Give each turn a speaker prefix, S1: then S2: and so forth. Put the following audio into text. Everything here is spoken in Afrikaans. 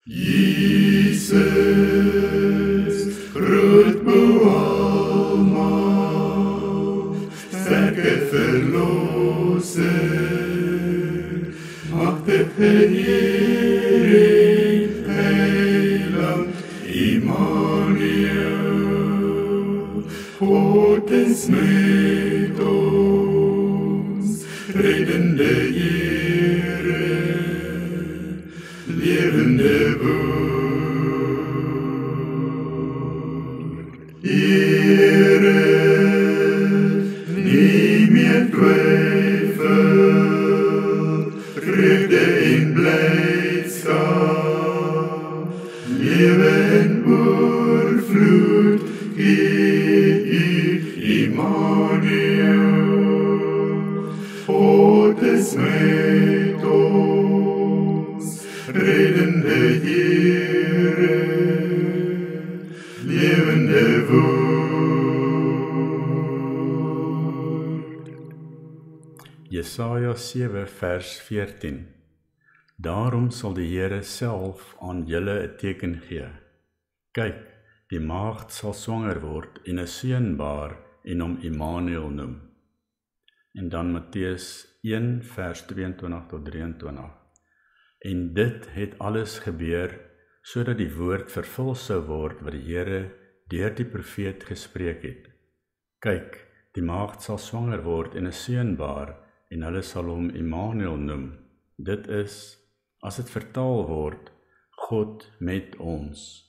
S1: Jesus, groot almal, sterke verlosser, magtige Heer en Heiland, Immanuel, God is met ons, reddende Heere, levende woord. Heere, nie meer twyfel, vreugde en blydskap, lewe in oorvloed, gee u Immanuel, God is met ons, reddende Heere, lewende woord.
S2: Jesaja 7 vers 14. Daarom sal die Here self aan julle 'n teken gee. Kyk, die maagd sal swanger word en 'n seun baar en hom Immanuel noem. En dan Matteus 1 vers 22 tot 23. En dit het alles gebeur, sodat die woord vervul sou word wat die Here deur die profeet gespreek het. Kyk, die maagd sal swanger word en 'n seun baar, en hulle sal hom Immanuel noem. Dit is, as dit vertaal word, God met ons.